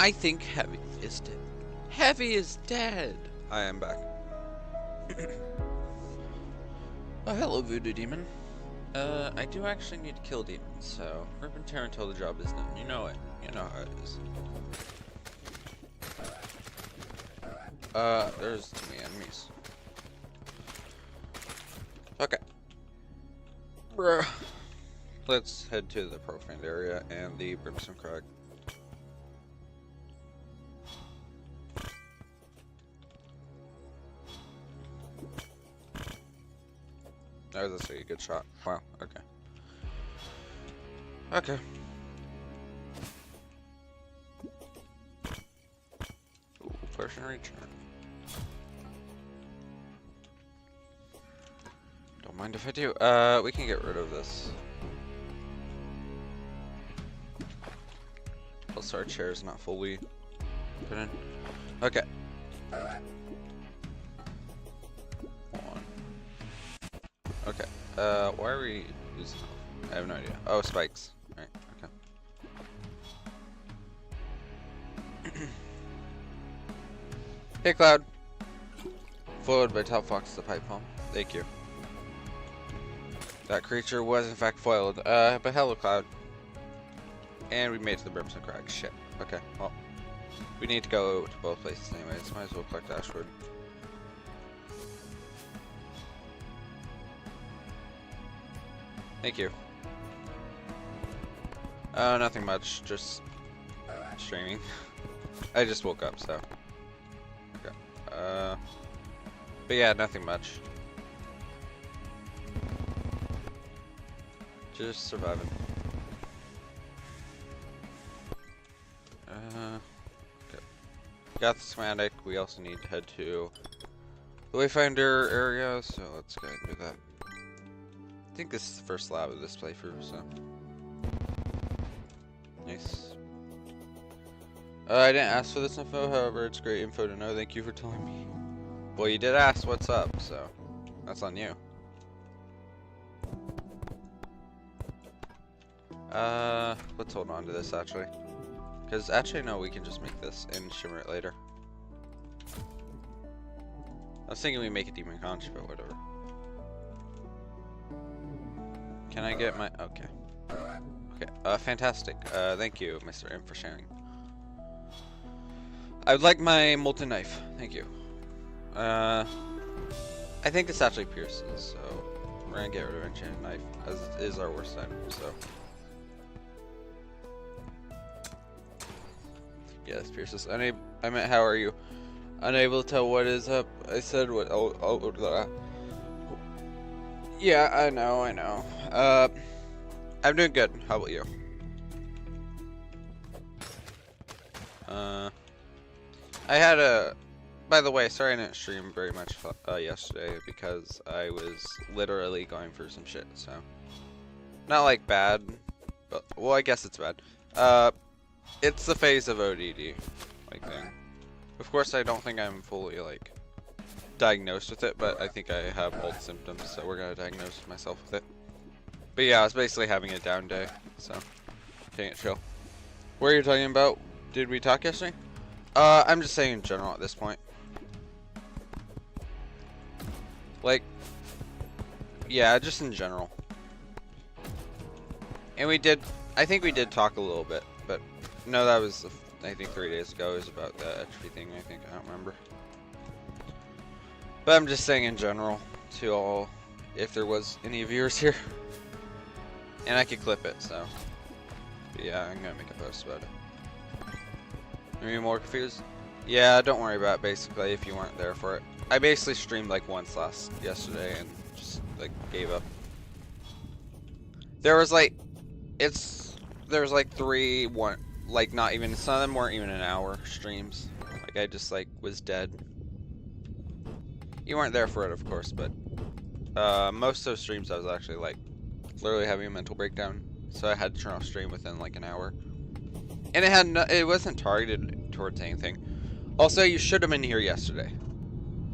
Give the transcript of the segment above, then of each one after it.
I think Heavy is dead. Heavy is dead. I am back. Oh, hello, Voodoo Demon. I do actually need to kill demons, so rip and tear until the job is done. You know it. You know how it is. There's too many enemies. Okay. Bruh. Let's head to the profaned area and the Brimstone Crag. Oh, that's a good shot. Wow, okay. Okay. Ooh, potion return. Don't mind if I do. We can get rid of this. Plus our chair's not fully put in. Okay. Okay, why are we using health? I have no idea. Oh, spikes. Right, okay. Hey, Cloud. Foiled by Top Fox the Pipe Palm. Thank you. That creature was in fact foiled. But hello, Cloud. And we made it to the Brimstone Crag. Shit. Okay, well. We need to go to both places anyways. Might as well collect Ashwood. Thank you. Nothing much, just streaming. I just woke up, so. Okay. But yeah, nothing much. Just surviving. Okay. Got the schematic. We also need to head to the Wayfinder area, so let's go ahead and do that. I think this is the first lab of this playthrough, so. Nice. I didn't ask for this info, however, it's great info to know. Thank you for telling me. Well, you did ask what's up, so that's on you. Let's hold on to this actually. Because actually, no, we can just make this and shimmer it later. I was thinking we make a demon conch, but whatever. Can I get my... Okay. Okay, fantastic. Thank you, Mr. M, for sharing. I would like my molten knife. Thank you. I think this actually pierces, so we're gonna get rid of enchanted knife, as it is our worst item, so. Yes, pierces. I meant, how are you? Unable to tell what is up. I said what... Yeah, I know. I'm doing good. How about you? I had a... By the way, sorry I didn't stream very much yesterday because I was literally going through some shit, so... Not like bad, but... Well, I guess it's bad. It's the phase of ODD, like thing. Of course, I don't think I'm fully, like, diagnosed with it, but I think I have all the symptoms, so we're gonna diagnose myself with it. But yeah, I was basically having a down day, so taking it chill. What are you talking about? Did we talk yesterday? I'm just saying in general at this point. Like, yeah, just in general. And we did, I think we did talk a little bit, but no, that was, I think 3 days ago. It was about the entropy thing, I think, I don't remember. But I'm just saying in general to all, if there was any viewers here. And I could clip it, so. But yeah, I'm gonna make a post about it. Are you more confused? Yeah, don't worry about it, basically, if you weren't there for it. I basically streamed like once yesterday and just like gave up. There was like, there was like like not even, some of them weren't even an hour streams. Like I just like was dead. You weren't there for it, of course, but most of those streams I was actually like literally having a mental breakdown, so I had to turn off stream within like an hour. And it had it wasn't targeted towards anything. Also, you should have been here yesterday.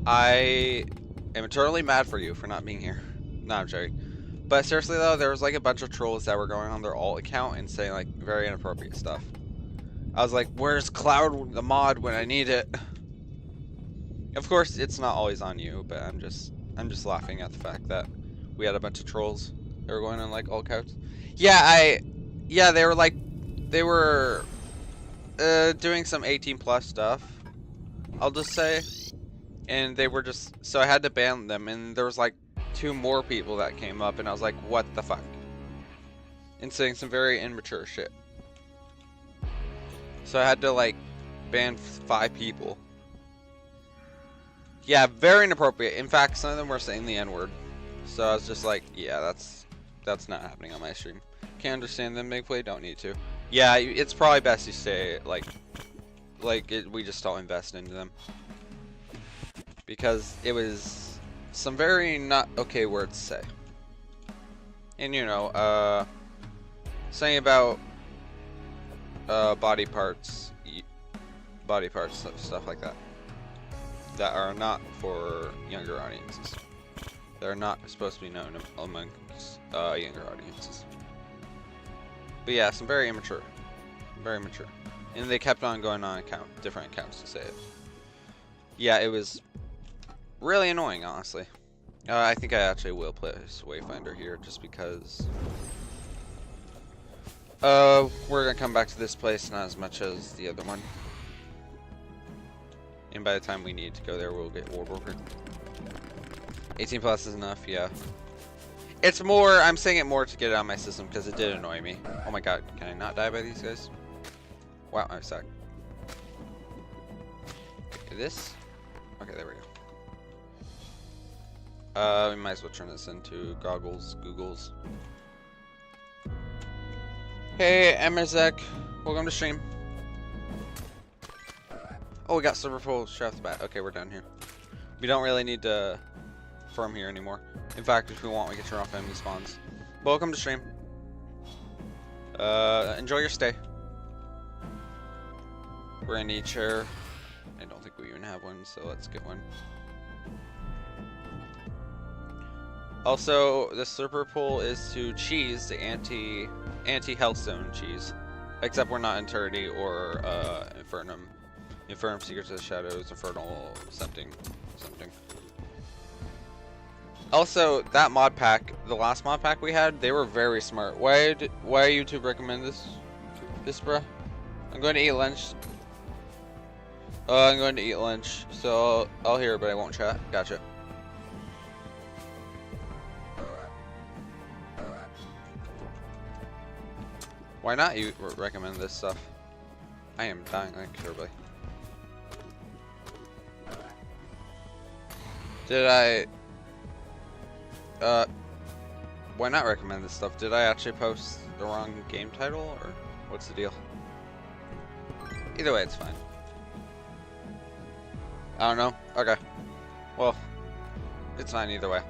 I am eternally mad for you for not being here. No, I'm joking. But seriously though, there was like a bunch of trolls that were going on their alt account and saying like very inappropriate stuff. I was like, where's Cloud the mod when I need it? Of course, it's not always on you, but I'm just laughing at the fact that we had a bunch of trolls that were going on like all counts. Yeah, they were doing some 18 plus stuff, I'll just say, and they were just, so I had to ban them, and there was like 2 more people that came up, and I was like, what the fuck? And saying some very immature shit. So I had to like ban 5 people. Yeah, very inappropriate. In fact, some of them were saying the N-word. So I was just like, yeah, that's not happening on my stream. Can't understand them, make play, don't need to. Yeah, it's probably best you stay we just don't invest into them. Because it was some very not okay words to say. And you know, saying about body parts, stuff like that are not for younger audiences. They're not supposed to be known amongst younger audiences. But yeah, some very immature, and they kept on going on different accounts to say it. Yeah, it was really annoying, honestly. I think I actually will place Wayfinder here just because we're gonna come back to this place not as much as the other one. And by the time we need to go there, we'll get Warbroker. 18 plus is enough, yeah. It's more, I'm saying it more to get it on my system because it did annoy me. Oh my god, can I not die by these guys? Wow, I'm sorry. Okay, this? Okay, there we go. We might as well turn this into Googles. Hey, Emmerzek, welcome to stream. Oh, we got silver full straight off the bat. Okay, we're done here. We don't really need to farm here anymore. In fact, if we want, we can turn off enemy spawns. Welcome to stream. Enjoy your stay. We're gonna need chair. I don't think we even have one, so let's get one. Also, the silver pool is to cheese the anti-Hellstone cheese. Except we're not in Terraria or Infernum. Infernum, Secrets of the Shadows, Infernal, something. Also, that mod pack, the last mod pack we had, they were very smart. Why YouTube recommend this, bruh? I'm going to eat lunch. I'm going to eat lunch, so I'll hear, but I won't chat. Gotcha. Why not you recommend this stuff? I am dying like terribly. Did I why not recommend this stuff? Did I actually post the wrong game title, or what's the deal? Either way, it's fine. I don't know. Okay. Well, it's fine either way.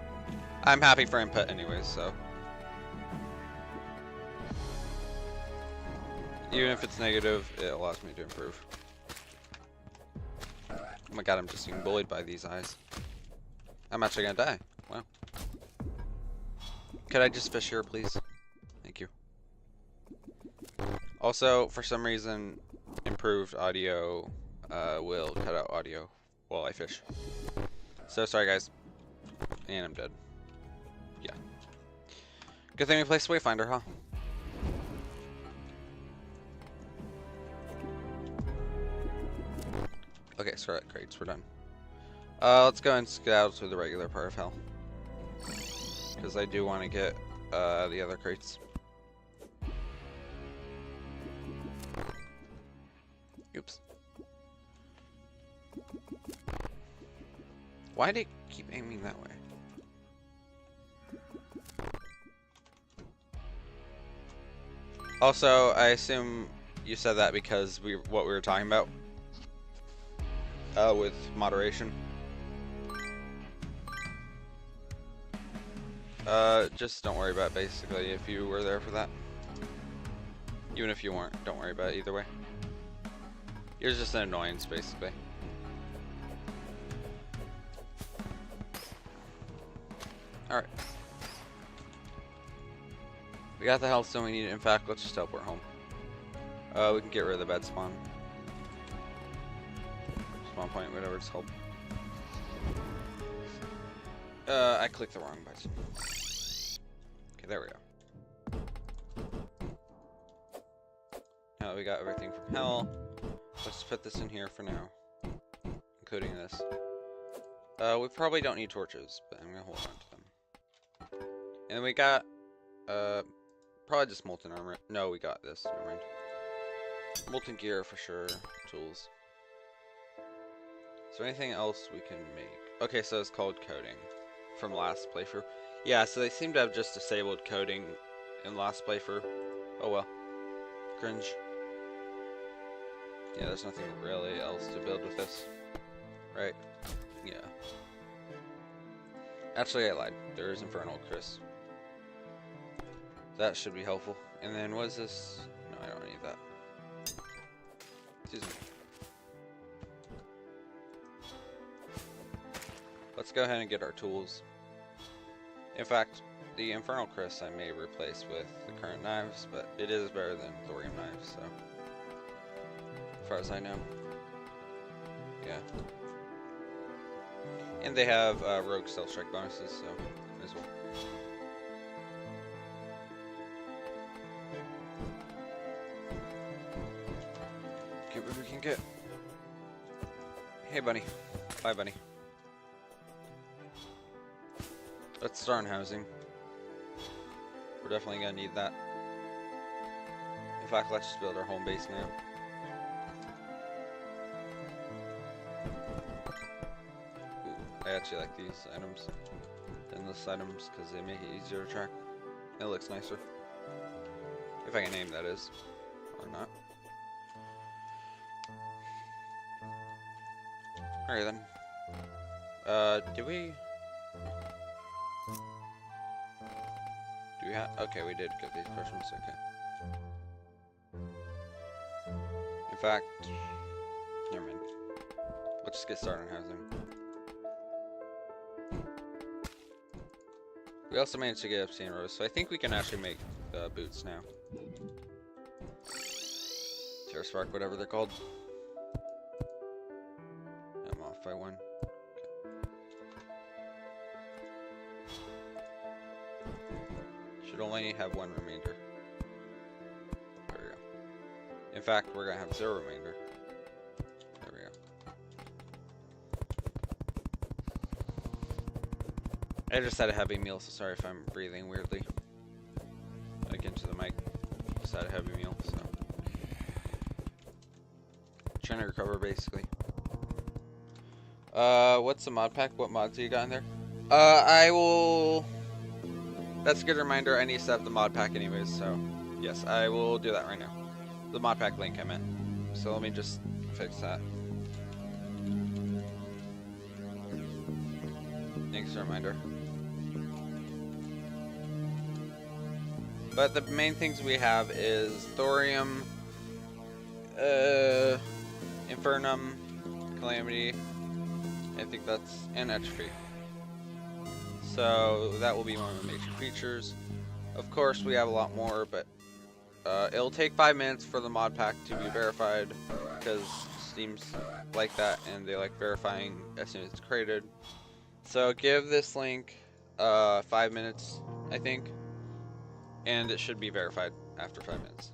I'm happy for input anyways, so. Even if it's negative, it allows me to improve. Oh my god, I'm just being bullied by these eyes. I'm actually gonna die. Wow. Could I just fish here, please? Thank you. Also, for some reason, improved audio will cut out audio while I fish. So sorry, guys. And I'm dead. Yeah. Good thing we placed Wayfinder, huh? Okay, screw it, crates, we're done. Let's go and skedaddle to the regular part of hell. Because I do want to get the other crates. Oops. Why did it keep aiming that way? Also, I assume you said that because what we were talking about with moderation. Just don't worry about it, basically, if you were there for that. Even if you weren't, don't worry about it either way. You're just an annoyance, basically. Alright. We got the health stone we need. In fact, let's just teleport home. We can get rid of the bed spawn. Spawn point, whatever it's called. I clicked the wrong button. Okay, there we go. Now that we got everything from hell, let's put this in here for now, including this. We probably don't need torches, but I'm gonna hold on to them. And then we got, probably just molten armor. No, we got this. Never mind. Molten gear for sure. Tools. Is there anything else we can make? Okay, so it's called coding from last playthrough. Yeah, so they seem to have just disabled coding in last playthrough. Oh well. Cringe. Yeah, there's nothing really else to build with this. Right? Yeah. Actually, I lied. There is Infernal Chris. That should be helpful. And then what is this? No, I don't need that. Excuse me. Let's go ahead and get our tools. In fact, the Infernal Chris I may replace with the current knives, but it is better than Thorium knives, so as far as I know. Yeah. And they have rogue stealth strike bonuses, so as well. Get what we can get. Hey, bunny. Bye, bunny. Let's start on housing. We're definitely gonna need that. In fact, let's just build our home base now. Ooh, I actually like these items than this items because they make it easier to track. It looks nicer. If I can name, that is. Or not. Alright then. Did we... Do we have... Okay, we did get these questions, okay. In fact... Never mind. Let's just get started on housing. We also managed to get obsidian rose, so I think we can actually make boots now. Terra Spark, whatever they're called. I'm off by one. Should only have one remainder. There we go. In fact, we're gonna have 0 remainder. There we go. I just had a heavy meal, so sorry if I'm breathing weirdly. Like into the mic. Just had a heavy meal, so. Trying to recover basically. What's the mod pack? What mods do you got in there? I will... That's a good reminder, I need to set up the mod pack anyways, so... Yes, I will do that right now. The mod pack link I meant. So let me just fix that. Thanks for the reminder. But the main things we have is Thorium, Infernum, Calamity, I think that's, and Entropy. So that will be one of the major features. Of course, we have a lot more, but it'll take 5 minutes for the mod pack to be verified because Steam's like that and they like verifying as soon as it's created. So give this link 5 minutes, I think, and it should be verified after 5 minutes.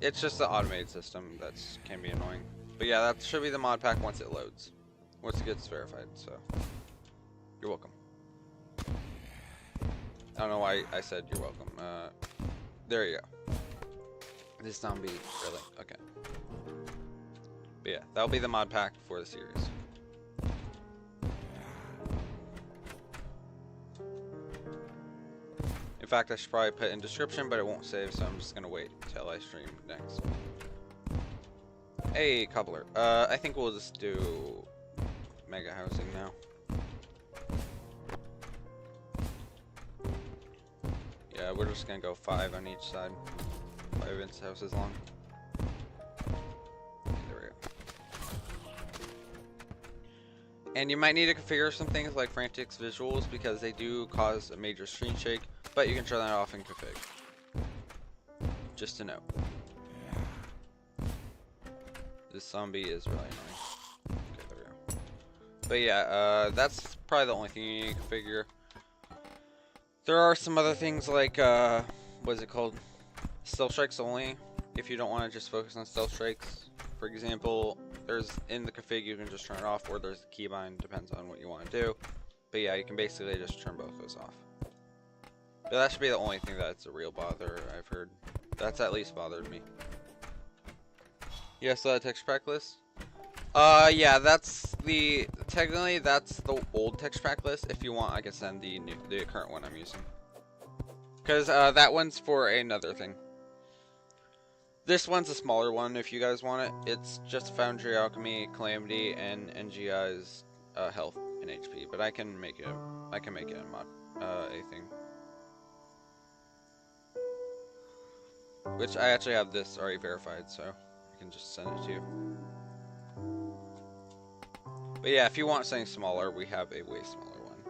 It's just the automated system that can be annoying. But yeah, that should be the mod pack once it loads. Once it gets verified, so you're welcome. I don't know why I said you're welcome. There you go. This zombie, really? Okay. But yeah, that'll be the mod pack for the series. In fact, I should probably put it in description, but it won't save, so I'm just gonna wait until I stream next. Hey, cobbler. I think we'll just do mega housing now. Yeah, we're just gonna go 5 on each side. 5 inch houses long. There we go. And you might need to configure some things like frantic visuals because they do cause a major screen shake, but you can turn that off in config. Just to note. This zombie is really annoying. Okay, there we go. But yeah, that's probably the only thing you need to configure. There are some other things like, what is it called? Stealth strikes only. If you don't want to just focus on stealth strikes. For example, there's in the config you can just turn it off, or there's the keybind, depends on what you want to do. But yeah, you can basically just turn both those off. But that should be the only thing that's a real bother, I've heard. That's at least bothered me. Yeah, so that texture pack list? Yeah, that's the, technically that's the old texture pack list. If you want, I can send the current one I'm using. Because, that one's for another thing. This one's a smaller one if you guys want it. It's just Foundry, Alchemy, Calamity, and NGI's, health and HP. But I can make it a mod, a thing. Which I actually have this already verified, so I can just send it to you. But yeah, if you want something smaller, we have a way smaller one.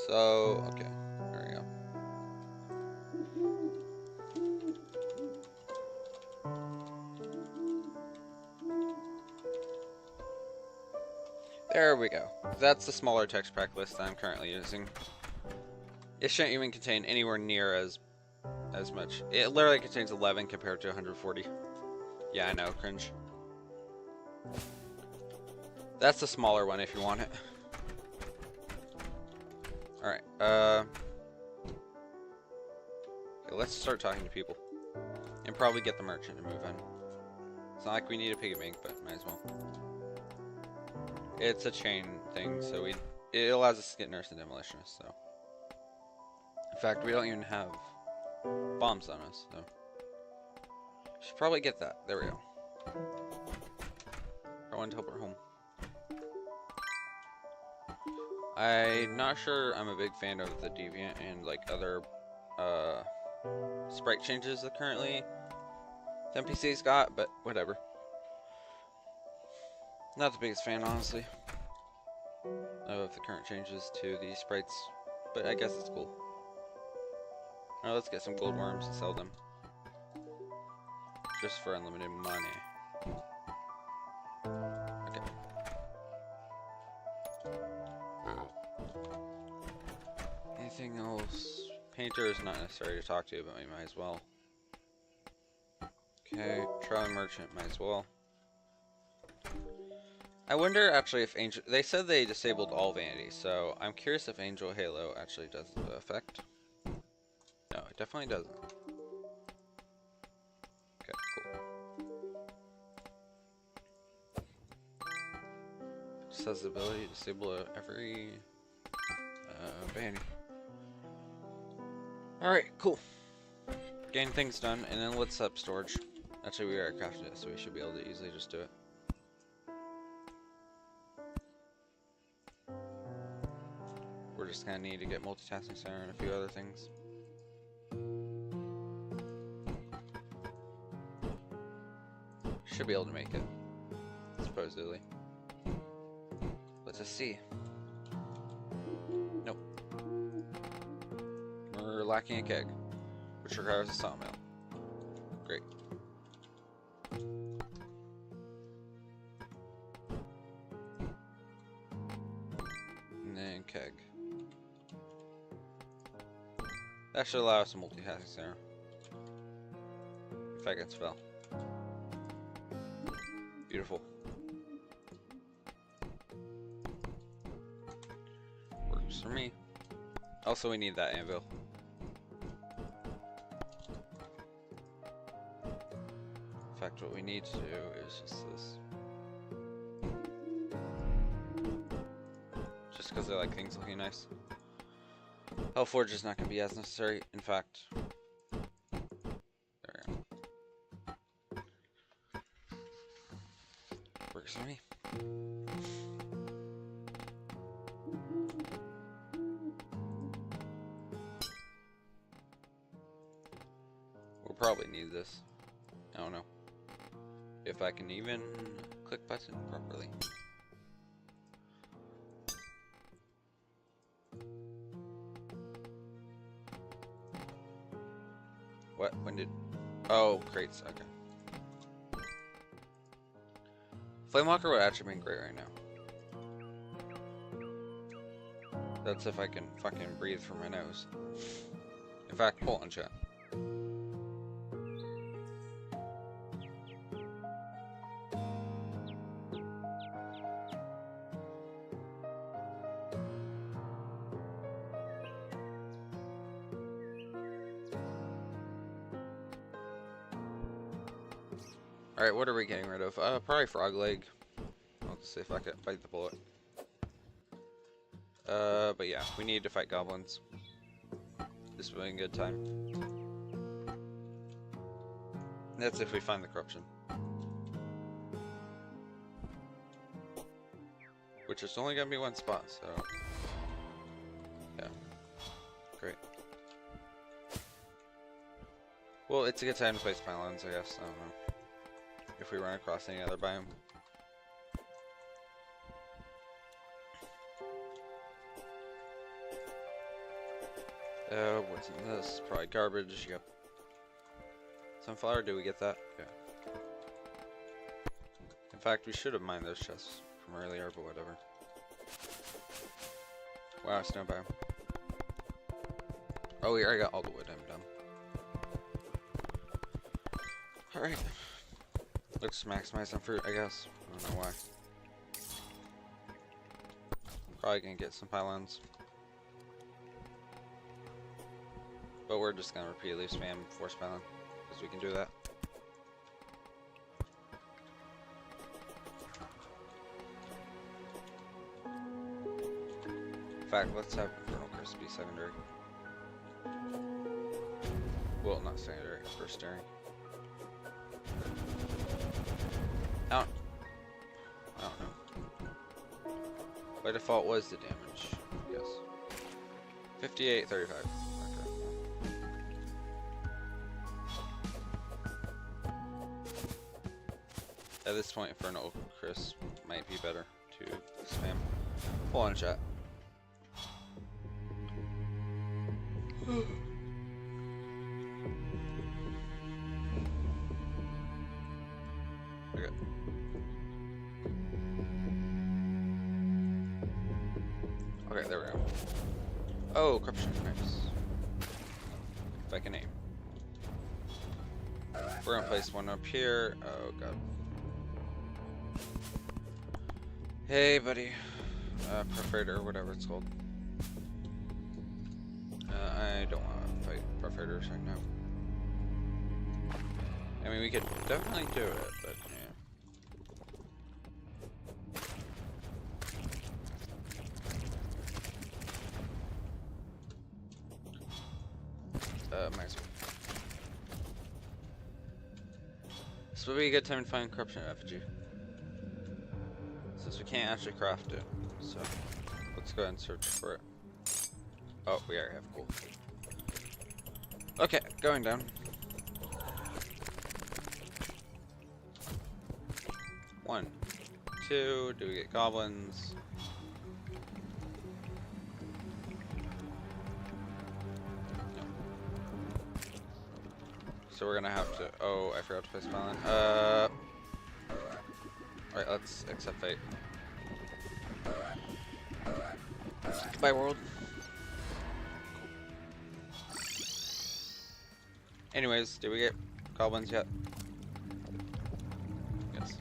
So, okay, there we go. There we go. That's the smaller text pack list I'm currently using. It shouldn't even contain anywhere near as much. It literally contains 11 compared to 140. Yeah, I know, cringe. That's the smaller one if you want it. Alright, okay, let's start talking to people. And probably get the merchant to move in. It's not like we need a piggy bank, but might as well. It's a chain thing, so it allows us to get nurse and demolitionist, so. In fact, we don't even have bombs on us, so. Should probably get that. There we go. I want to help her home. I'm not sure I'm a big fan of the Deviant and like other sprite changes that currently the NPC's got, but whatever. Not the biggest fan, honestly, of the current changes to the sprites, but I guess it's cool. Alright, let's get some gold worms and sell them. Just for unlimited money. Okay. Anything else? Painter is not necessary to talk to, but we might as well. Okay, traveling merchant, might as well. I wonder actually if Angel, they said they disabled all vanity, so I'm curious if Angel Halo actually does the effect. No, it definitely doesn't. Okay, cool. Just has the ability to disable every vanity. Alright, cool. Getting things done, and then let's set up storage. Actually, we already crafted it, so we should be able to easily just do it. We're just gonna need to get multitasking center and a few other things. Should be able to make it, supposedly. Let's just see. Nope. We're lacking a keg, which requires a sawmill. Great. And then keg. That should allow us to multitasking center. If I can spell. Beautiful. Works for me. Also, we need that anvil. In fact, what we need to do is just this. Just because I like things looking nice. Hellforge is not going to be as necessary. In fact, there we go. Works for me. We'll probably need this. I don't know. If I can even click button properly. What? When did... Oh, crates. Okay. Flamewalker would actually be great right now. That's if I can fucking breathe from my nose. In fact, hold on, chat. Alright, what are we getting rid of? Probably Frog Leg. I'll see if I can fight the bullet. But yeah, we need to fight goblins. This will be a good time. That's if we find the corruption. Which is only gonna be one spot, so... yeah. Great. Well, it's a good time to place pylons, I guess. I don't know. If we run across any other biome. What's in this? Probably garbage. Yep. Sunflower, do we get that? Yeah. In fact, we should have mined those chests from earlier, but whatever. Wow, snow biome. Oh, we already got all the wood. I'm done. Alright. Let's maximize some fruit, I guess. I don't know why. Probably gonna get some pylons. But we're just gonna repeatedly spam force pylon, because we can do that. In fact, let's have Infernal Curse be secondary. Well, not secondary, tertiary. I don't know. By default was the damage, yes. 58, 35. Okay. At this point, Infernal Curse might be better to spam. Hold on, chat. Okay. Okay, there we go. Oh, corruption, nice. If I can aim. We're gonna place one up here. Oh god. Hey, buddy. Perforator, whatever it's called. I don't want to fight perforators right now. I mean, we could definitely do it, but yeah. Might as well. This would be a good time to find corruption effigy. Since we can't actually craft it, so let's go ahead and search for it. Oh, we already have gold. Okay, going down. One, two, do we get goblins? No. So we're gonna have to, oh, I forgot to place pylon. Alright, let's accept fate. Goodbye, world. Anyways, did we get goblins yet? Yes.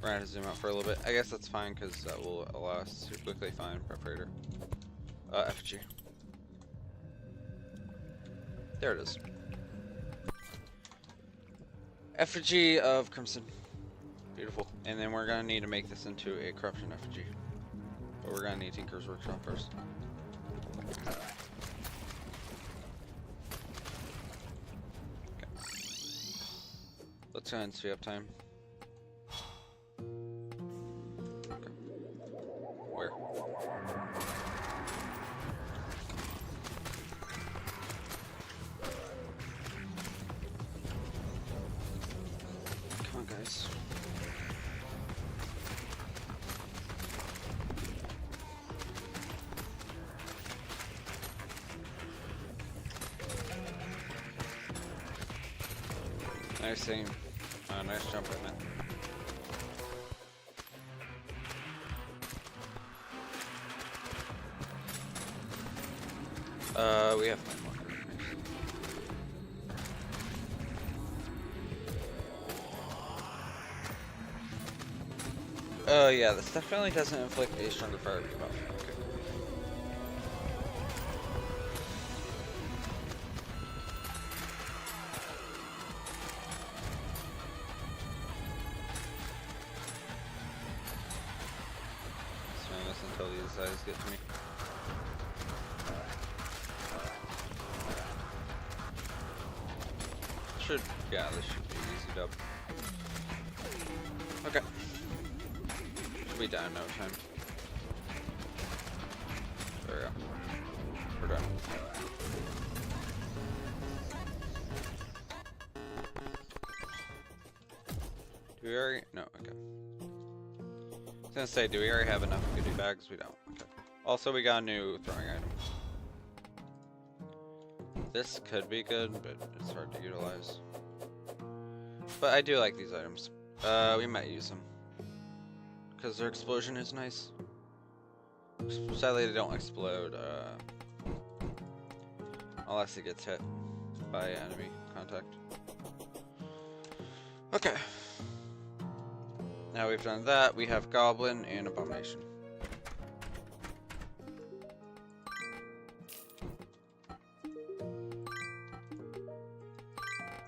We're gonna have to zoom out for a little bit. I guess that's fine because that will allow us to quickly find Perforator. FG. There it is. Effigy of Crimson. Beautiful. And then we're gonna need to make this into a corruption effigy. But we're gonna need Tinker's Workshop first. Okay. Let's go ahead and speed up time. Okay. Where? Come on, guys. Nice aim. Nice jump, I meant. We have one more. Oh yeah, this definitely doesn't inflict a stronger fire buff. Okay. Swing this until these guys get to me. Yeah, this should be easy dub. Okay. Should be done in no time. There we go. We're done. Do we already? No, okay. I was gonna say, do we already have enough goodie bags? We don't. Okay. Also, we got a new throwing item. This could be good, but it's hard to utilize. But I do like these items. We might use them. Because their explosion is nice. Sadly, they don't explode, unless it gets hit by enemy contact. Okay. Now we've done that, we have Goblin and Abomination.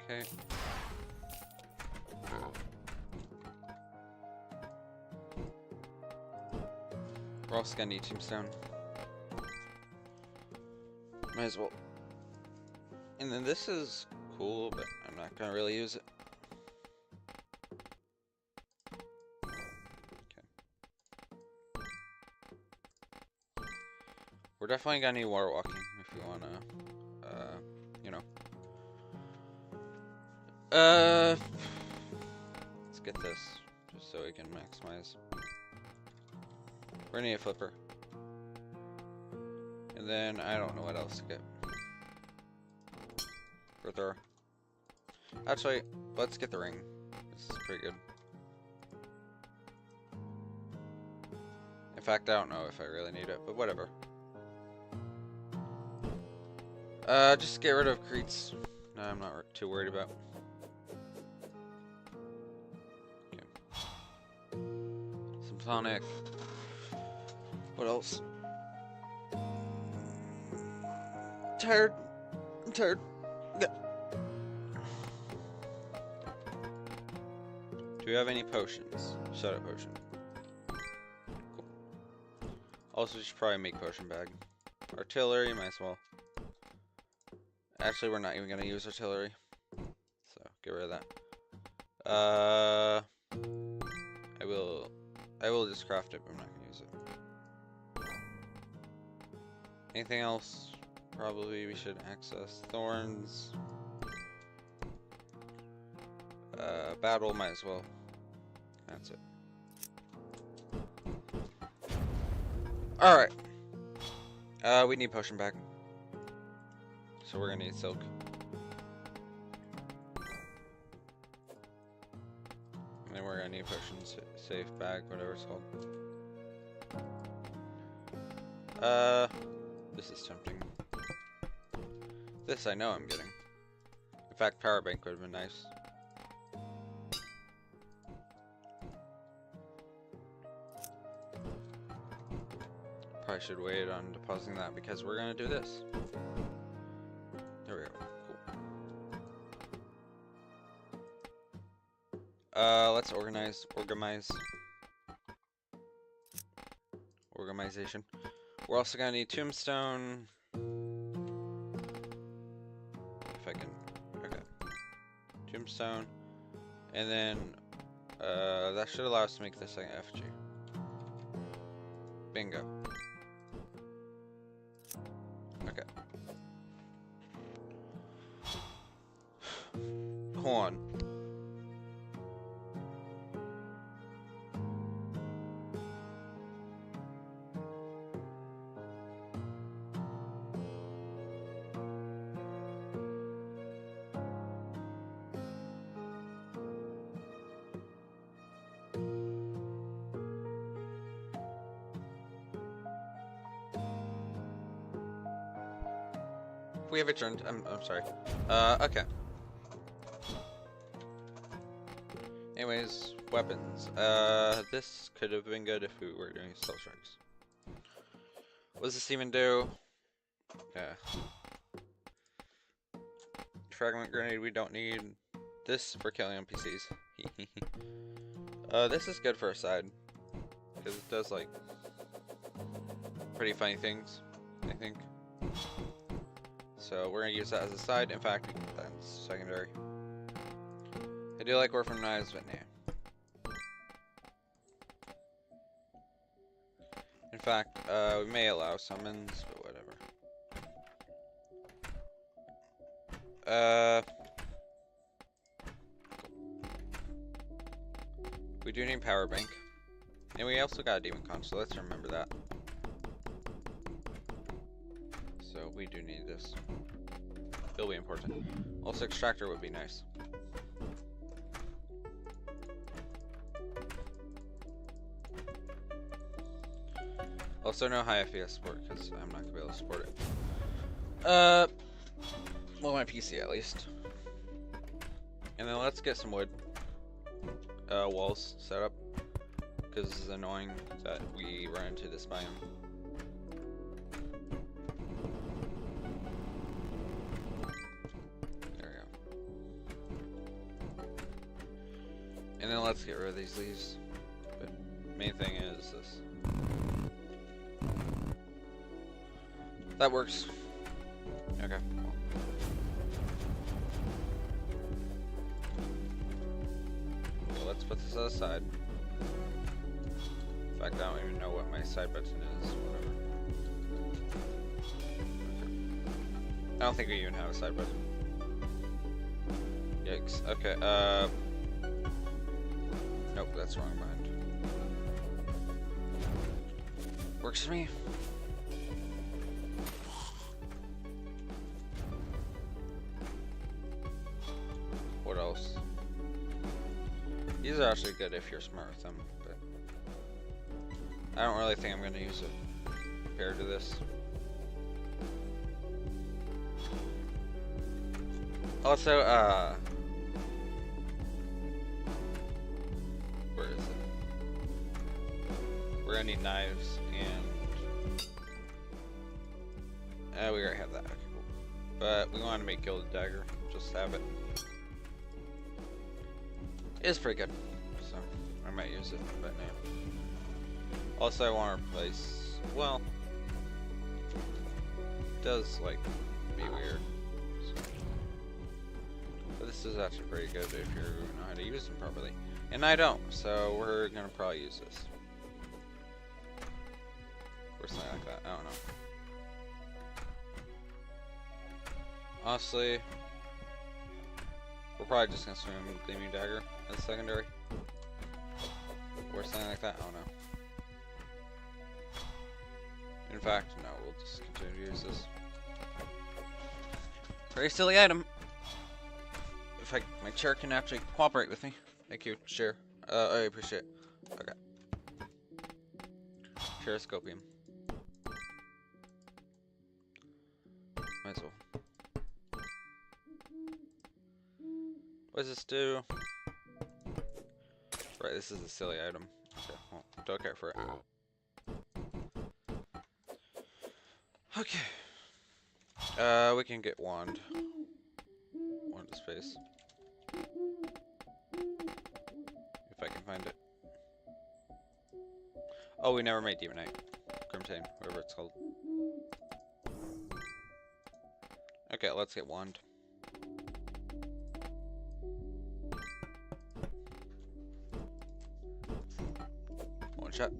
Okay. We're also gonna need Tombstone. Might as well. And then this is cool, but I'm not gonna really use it. We're definitely gonna need water walking if we wanna, you know. Let's get this, just so we can maximize. We're gonna need a flipper. And then, I don't know what else to get. For thrower. Actually, let's get the ring. This is pretty good. In fact, I don't know if I really need it, but whatever. Just get rid of Creets. No, I'm not too worried about. Okay. Some tonic. What else? Tired. I'm tired. Yeah. Do we have any potions? Soda potion. Cool. Also, we should probably make potion bag. Artillery, might as well. Actually, we're not even gonna use artillery, so get rid of that. I will just craft it, but I'm not gonna use it. Anything else? Probably we should access thorns. Battle, might as well. That's it. All right. We need potion bag. So we're gonna need silk. And then we're gonna need potions, safe bag, whatever it's called. This is tempting. This I know I'm getting. In fact, power bank would have been nice. Probably should wait on depositing that because we're gonna do this. There we go. Cool. Let's organization. We're also gonna need tombstone. If I can, okay. Tombstone, and then that should allow us to make this like FG. Bingo. Okay. Hold on. we have adjourned. I'm sorry. Okay. Anyways, weapons. This could have been good if we were doing stealth strikes. What does this even do? Yeah. Fragment grenade we don't need. This for killing NPCs. This is good for a side. Because it does, like, pretty funny things, I think. So we're gonna use that as a side. In fact, that's secondary. I do like Orphan Knives, but nah. In fact, we may allow summons, but whatever. We do need power bank. And we also got a demon conch, so let's remember that. So we do need this. It'll be important. Also, extractor would be nice. Also, no high FPS support, because I'm not going to be able to support it. Well, my PC at least. And then let's get some wood. Walls set up. Because it's annoying that we run into this biome. There we go. And then let's get rid of these leaves. But main thing is this. That works. Okay. Well, let's put this aside. In fact, I don't even know what my side button is. Whatever. Okay. I don't think we even have a side button. Yikes. Okay. Nope, that's wrong bind. Works for me. What else? These are actually good if you're smart with them, but I don't really think I'm going to use it compared to this. Also, where is it? We're gonna need knives and we already have that. Okay, cool. But we want to make gilded dagger. Just have it. It's pretty good, so I might use it, but no. Also, I want to replace. Well, it does like be weird. So. But this is actually pretty good if you know how to use them properly, and I don't. So we're gonna probably use this or something like that. I don't know. Honestly, we're probably just gonna swim Gleaming Dagger as secondary. Or something like that, I don't know. In fact, no, we'll just continue to use this. Very silly item. If my chair can actually cooperate with me. Thank you, chair. I appreciate it. Okay. Periscopium. Might as well. What does this do? Right, this is a silly item. Okay, well, don't care for it. Okay. We can get wand. Wand of space. If I can find it. Oh, we never made Demonite. Grimtane, whatever it's called. Okay, let's get wand. One shot.